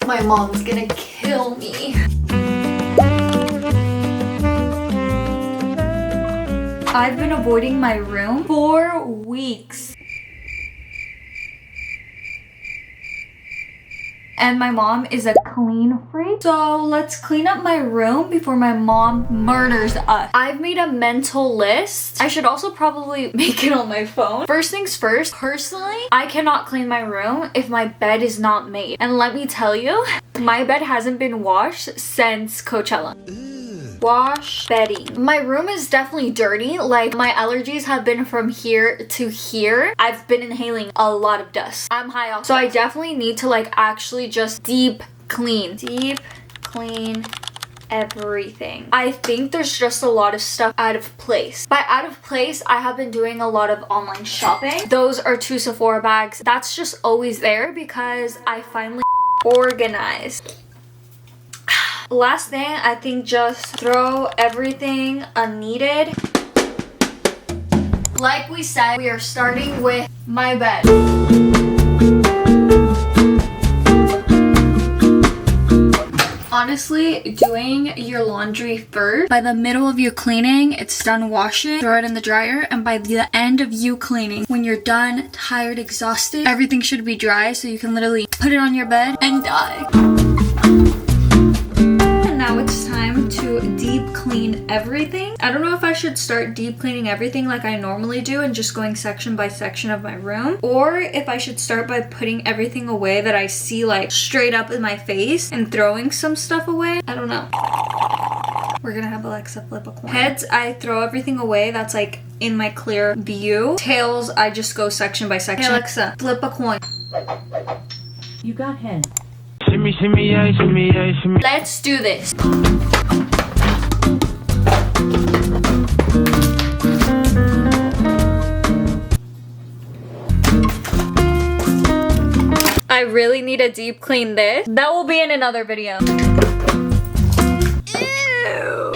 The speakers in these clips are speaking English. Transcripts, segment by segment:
My mom's gonna kill me. I've been avoiding my room for weeks. And my mom is a clean freak. So let's clean up my room before my mom murders us. I've made a mental list. I should also probably make it on my phone. First things first, personally, I cannot clean my room if my bed is not made. And let me tell you, my bed hasn't been washed since Coachella. Wash bedding. My room is definitely dirty. Like, my allergies have been from here to here. I've been inhaling a lot of dust. I'm high off. So I definitely need to like actually just deep clean everything. I think there's just a lot of stuff out of place. By out of place, I have been doing a lot of online shopping. Those are 2 Sephora bags. That's just always there because I finally organized. Last thing, I think just throw everything unneeded. Like we said, we are starting with my bed. Honestly, doing your laundry first, by the middle of you cleaning, it's done washing, throw it in the dryer, and by the end of you cleaning, when you're done, tired, exhausted, everything should be dry so you can literally put it on your bed and die. Now it's time to deep clean everything. I don't know if I should start deep cleaning everything like I normally do and just going section by section of my room, or if I should start by putting everything away that I see like straight up in my face and throwing some stuff away. I don't know. We're gonna have Alexa flip a coin. Heads, I throw everything away that's like in my clear view. Tails, I just go section by section. Hey Alexa, flip a coin. You got head. Shimmy, shimmy, yeah, shimmy, yeah, shimmy. Let's do this. I really need to deep clean this. That will be in another video. Ew.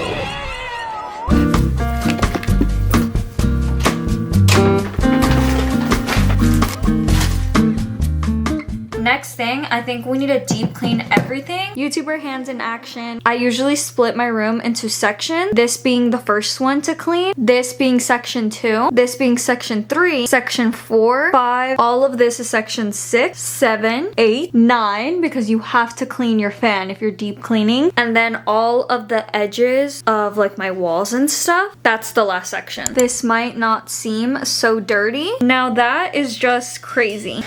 Next thing, I think we need to deep clean everything. YouTuber hands in action. I usually split my room into sections. This being the first one to clean. This being section 2. This being section 3. Section 4. 5. All of this is section 6. 7. 8. 9. Because you have to clean your fan if you're deep cleaning. And then all of the edges of like my walls and stuff. That's the last section. This might not seem so dirty. Now that is just crazy.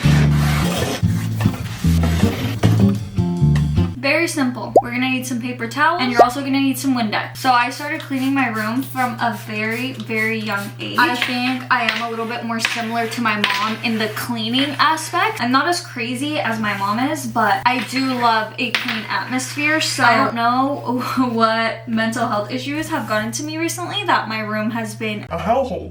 Very simple. We're gonna need some paper towels and you're also gonna need some Windex. So I started cleaning my room from a very, very young age. I think I am a little bit more similar to my mom in the cleaning aspect. I'm not as crazy as my mom is, but I do love a clean atmosphere. So I don't know what mental health issues have gotten to me recently that my room has been a hellhole.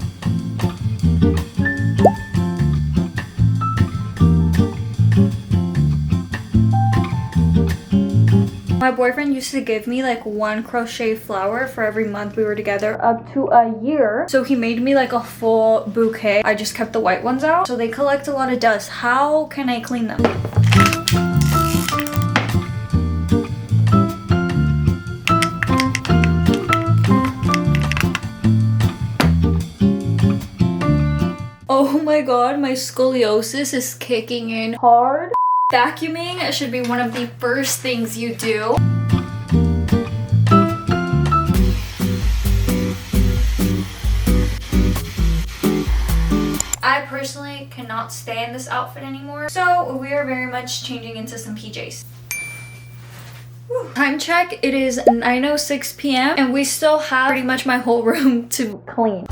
My boyfriend used to give me like 1 crochet flower for every month we were together up to a year. So he made me like a full bouquet. I just kept the white ones out. So they collect a lot of dust. How can I clean them? Oh my god, my scoliosis is kicking in hard. Vacuuming should be one of the first things you do. I personally cannot stay in this outfit anymore, so we are very much changing into some PJs. Time check, it is 9:06 p.m. and we still have pretty much my whole room to clean.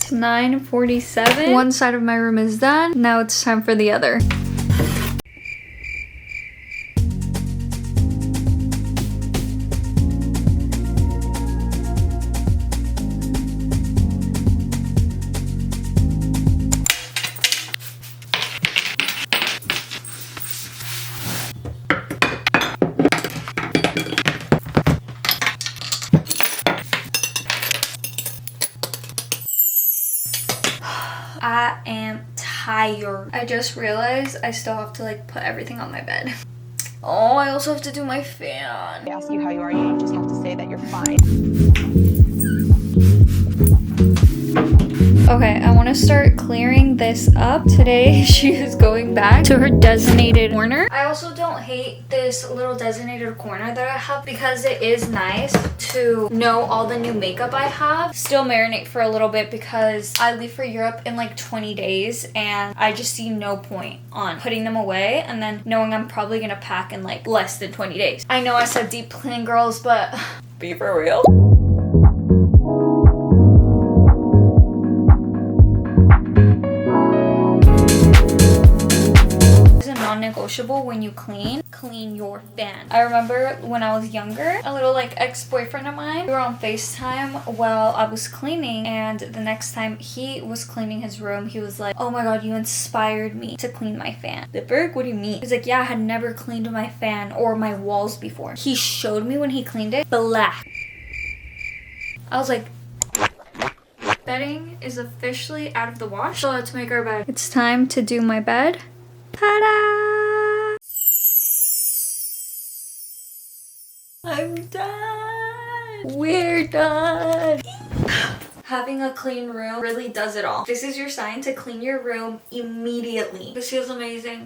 It's 9:47. One side of my room is done. Now it's time for the other. I am tired. I just realized I still have to like put everything on my bed. Oh, I also have to do my fan. They ask you how you are, you just have to say that you're fine. Okay, I want to start clearing this up. Today, she is going back to her designated corner. I also don't hate this little designated corner that I have because it is nice to know all the new makeup I have. Still marinate for a little bit because I leave for Europe in like 20 days and I just see no point on putting them away and then knowing I'm probably gonna pack in like less than 20 days. I know I said deep clean, girls, but be for real. Non-negotiable when you clean your fan. I remember when I was younger, a little like ex-boyfriend of mine, we were on FaceTime while I was cleaning, and the next time he was cleaning his room, he was like, oh my god, you inspired me to clean my fan. The Berg, what do you mean? He's like, yeah, I had never cleaned my fan or my walls before. He showed me when he cleaned it, black. I was like, bedding is officially out of the wash, so let's make our bed. It's time to do my bed. Ta-da! I'm done! We're done! Having a clean room really does it all. This is your sign to clean your room immediately. This feels amazing.